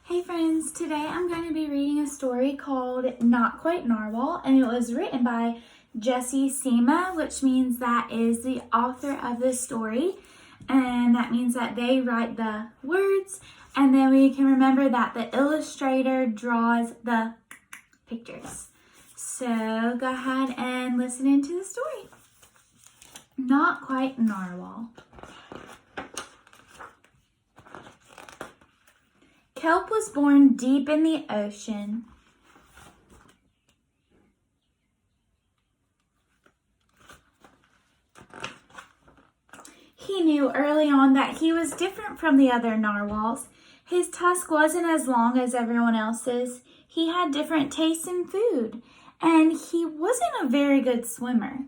Hey friends, today I'm going to be reading a story called Not Quite Narwhal, and it was written by Jessie Sema, which means that is the author of the story, and that means that they write the words, and then we can remember that the illustrator draws the pictures. So go ahead and listen into the story. Not Quite Narwhal. Kelp was born deep in the ocean. He knew early on that he was different from the other narwhals. His tusk wasn't as long as everyone else's. He had different tastes in food, and he wasn't a very good swimmer.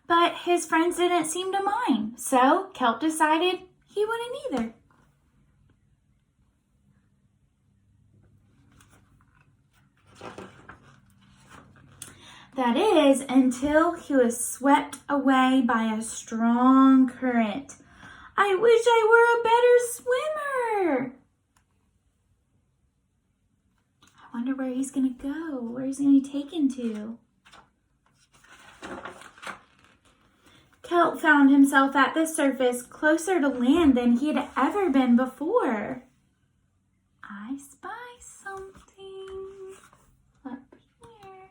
But his friends didn't seem to mind, so Kelp decided he wouldn't either. That is, until he was swept away by a strong current. I wish I were a better swimmer. I wonder where he's going to go, where he's going to be taken to. Kelp found himself at the surface closer to land than he had ever been before. I spy something up here.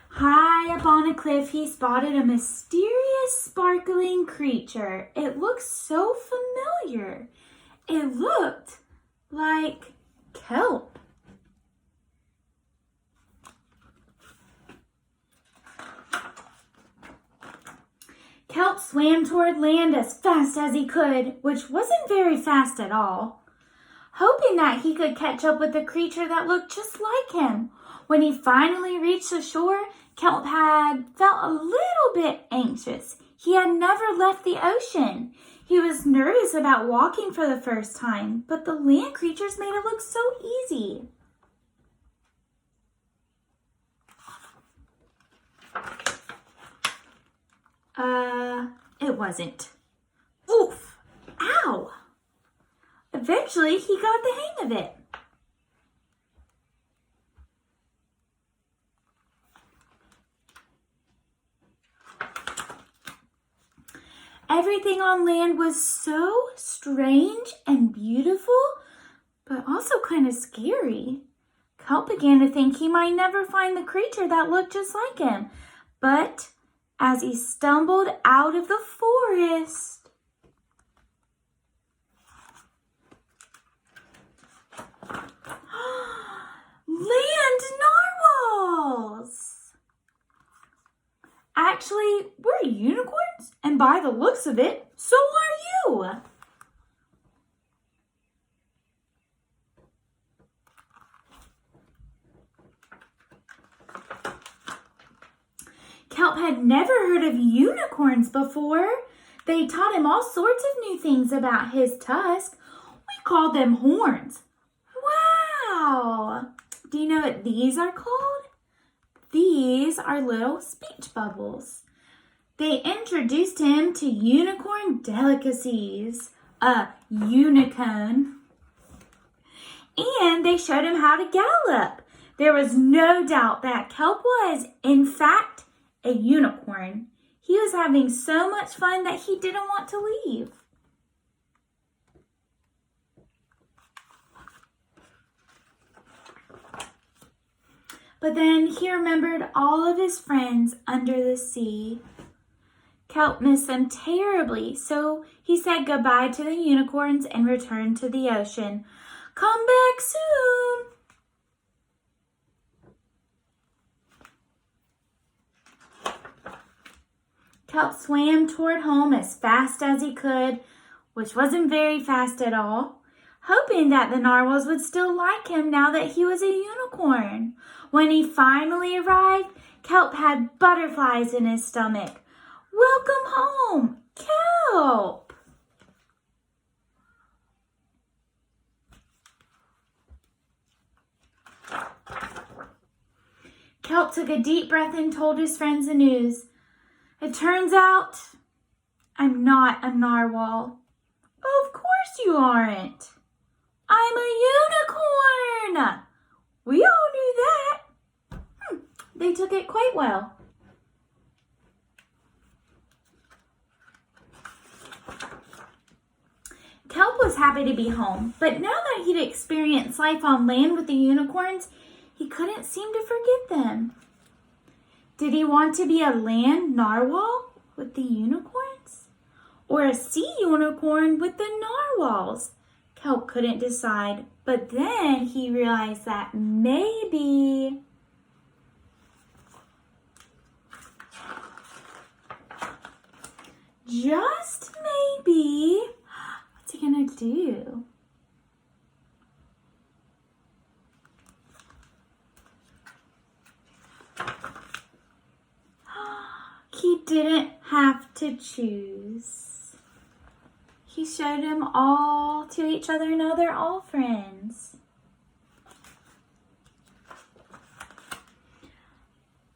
High up on a cliff, he spotted a mysterious sparkling creature. It looked so familiar. It looked like kelp. Kelp swam toward land as fast as he could, which wasn't very fast at all, hoping that he could catch up with a creature that looked just like him. When he finally reached the shore, Kelp had felt a little bit anxious. He had never left the ocean. He was nervous about walking for the first time, but the land creatures made it look so easy. It wasn't. Oof! Ow! Eventually, he got the hang of it. Everything on land was so strange and beautiful, but also kind of scary. Kelp began to think he might never find the creature that looked just like him, but as he stumbled out of the forest, land narwhals! Actually, we're unicorns, and by the looks of it, so are you. Kelp had never heard of unicorns before. They taught him all sorts of new things about his tusk. We called them horns. Wow! Do you know what these are called? These are little speech bubbles. They introduced him to unicorn delicacies, a unicorn, and they showed him how to gallop. There was no doubt that Kelp was, in fact, a unicorn. He was having so much fun that he didn't want to leave. But then he remembered all of his friends under the sea. Kelp missed them terribly, so he said goodbye to the unicorns and returned to the ocean. Come back soon! Kelp swam toward home as fast as he could, which wasn't very fast at all, hoping that the narwhals would still like him now that he was a unicorn. When he finally arrived, Kelp had butterflies in his stomach. Welcome home, Kelp! Kelp took a deep breath and told his friends the news. It turns out I'm not a narwhal. Of course you aren't. I'm a unicorn. We all knew that. They took it quite well. Kelp was happy to be home, but now that he'd experienced life on land with the unicorns, he couldn't seem to forget them. Did he want to be a land narwhal with the unicorns? Or a sea unicorn with the narwhals? Kelp couldn't decide, but then he realized that maybe... just maybe... what's he gonna do? He didn't have to choose. He showed them all to each other. Now they're all friends.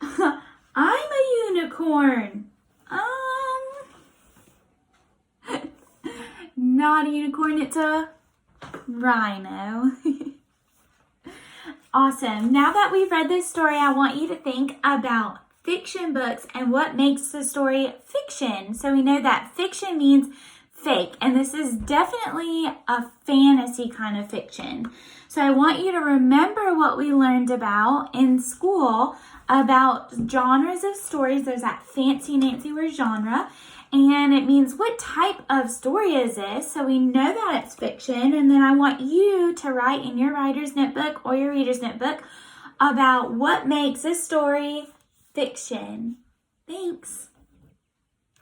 I'm a unicorn. Not a unicorn, it's a rhino. Awesome. Now that we've read this story, I want you to think about fiction books and what makes the story fiction. So we know that fiction means fake, and this is definitely a fantasy kind of fiction. So I want you to remember what we learned about in school about genres of stories. There's that fancy Nancy word genre, and it means what type of story is this? So we know that it's fiction, and then I want you to write in your writer's notebook or your reader's notebook about what makes this story fiction.